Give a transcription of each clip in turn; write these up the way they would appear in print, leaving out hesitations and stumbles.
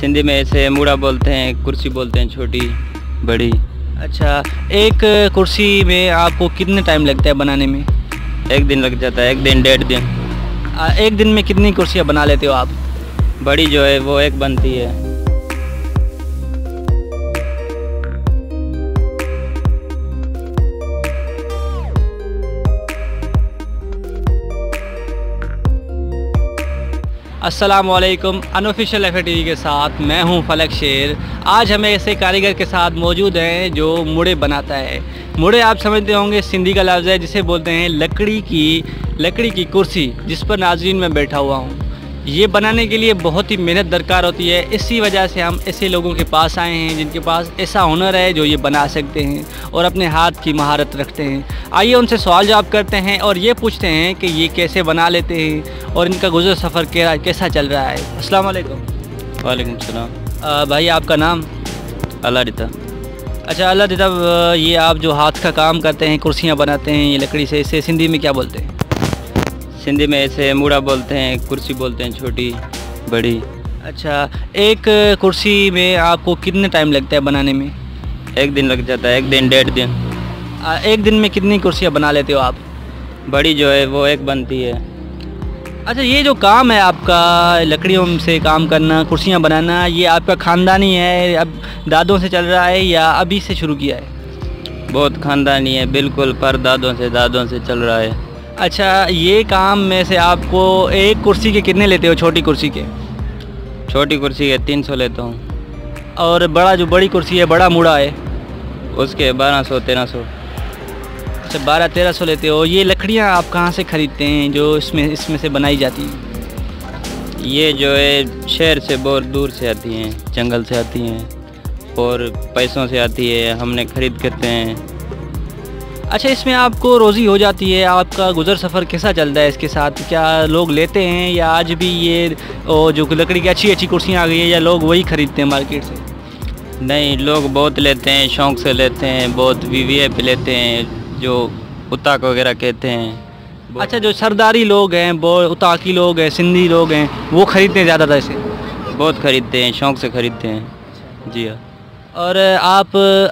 सिंधी में ऐसे मुड़ा बोलते हैं, कुर्सी बोलते हैं, छोटी बड़ी। अच्छा, एक कुर्सी में आपको कितने टाइम लगता है बनाने में? एक दिन लग जाता है, एक दिन 1.5 दिन। एक दिन में कितनी कुर्सियाँ बना लेते हो आप? बड़ी जो है वो एक बनती है। अस्सलामुअलैकुम, अनऑफिशियल FA TV के साथ मैं हूं फलक शेर। आज हमें ऐसे कारीगर के साथ मौजूद हैं जो मुड़े बनाता है। मुड़े आप समझते होंगे, सिंधी का लफ्ज़ है जिसे बोलते हैं लकड़ी की कुर्सी, जिस पर नाज़रीन मैं बैठा हुआ हूं। ये बनाने के लिए बहुत ही मेहनत दरकार होती है। इसी वजह से हम ऐसे लोगों के पास आए हैं जिनके पास ऐसा हुनर है जो ये बना सकते हैं और अपने हाथ की महारत रखते हैं। आइए उनसे सवाल जवाब करते हैं और ये पूछते हैं कि ये कैसे बना लेते हैं और इनका गुज़र सफ़र कैसा चल रहा है। अस्सलाम वालेकुम। वालेकुम सलाम। भाई आपका नाम? अल्लाह रिता। अच्छा अल्लाह रिता, ये आप जो हाथ का काम करते हैं, कुर्सियाँ बनाते हैं ये लकड़ी से, इसे सिंधी में क्या बोलते हैं? सिंधी में ऐसे मुड़ा बोलते हैं, कुर्सी बोलते हैं, छोटी बड़ी। अच्छा, एक कुर्सी में आपको कितने टाइम लगता है बनाने में? एक दिन लग जाता है, एक दिन 1.5 दिन। एक दिन में कितनी कुर्सियाँ बना लेते हो आप? बड़ी जो है वो एक बनती है। अच्छा, ये जो काम है आपका लकड़ियों से काम करना, कुर्सियाँ बनाना, ये आपका ख़ानदानी है, अब दादों से चल रहा है या अभी से शुरू किया है? बहुत ख़ानदानी है, बिल्कुल दादों से चल रहा है। अच्छा, ये काम में से आपको एक कुर्सी के कितने लेते हो? छोटी कुर्सी के? छोटी कुर्सी के 300 लेता हूँ। और जो बड़ी कुर्सी है, बड़ा मुड़ा है, उसके 1200-1300। अच्छा, 1200-1300 लेते हो। ये लकड़ियाँ आप कहाँ से ख़रीदते हैं जो इसमें से बनाई जाती हैं? ये जो है शहर से बहुत दूर से आती हैं, जंगल से आती हैं और पैसों से आती है, हमने ख़रीद करते हैं। अच्छा, इसमें आपको रोज़ी हो जाती है? आपका गुज़र सफ़र कैसा चलता है इसके साथ? क्या लोग लेते हैं या आज भी ये जो लकड़ी की अच्छी कुर्सियाँ आ गई है, या लोग वही ख़रीदते हैं मार्केट से? नहीं, लोग बहुत लेते हैं, शौक़ से लेते हैं, बहुत VVIP लेते हैं, जो उताक वगैरह कहते हैं। अच्छा, जो सरदारी लोग हैं, वो उताकी लोग हैं, सिंधी लोग हैं, वो ख़रीदते हैं ज़्यादातर से? बहुत ख़रीदते हैं, शौक़ से ख़रीदते हैं। जी हाँ। और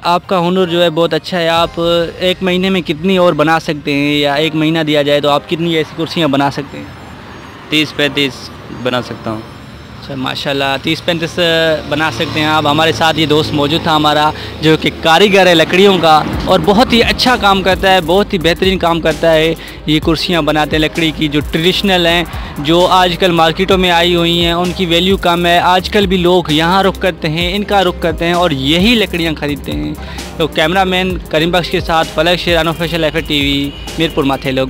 आपका हुनर जो है बहुत अच्छा है। आप एक महीने में कितनी और बना सकते हैं, या एक महीना दिया जाए तो आप कितनी ऐसी कुर्सियाँ बना सकते हैं? 30-35 बना सकता हूँ। अच्छा, माशाल्लाह, 30-35 बना सकते हैं आप। हमारे साथ ये दोस्त मौजूद था हमारा, जो कि कारीगर है लकड़ियों का और बहुत ही अच्छा काम करता है, बहुत ही बेहतरीन काम करता है। ये कुर्सियाँ बनाते हैं लकड़ी की, जो ट्रेडिशनल हैं, जो आजकल मार्केटों में आई हुई हैं, उनकी वैल्यू कम है। आजकल भी लोग यहाँ रुख करते हैं, इनका रुख करते हैं और यही लकड़ियाँ ख़रीदते हैं। तो कैमरामैन करीम बख्श के साथ फलक शेर, अनऑफिशियल FA TV, मीरपुर माथे लोग।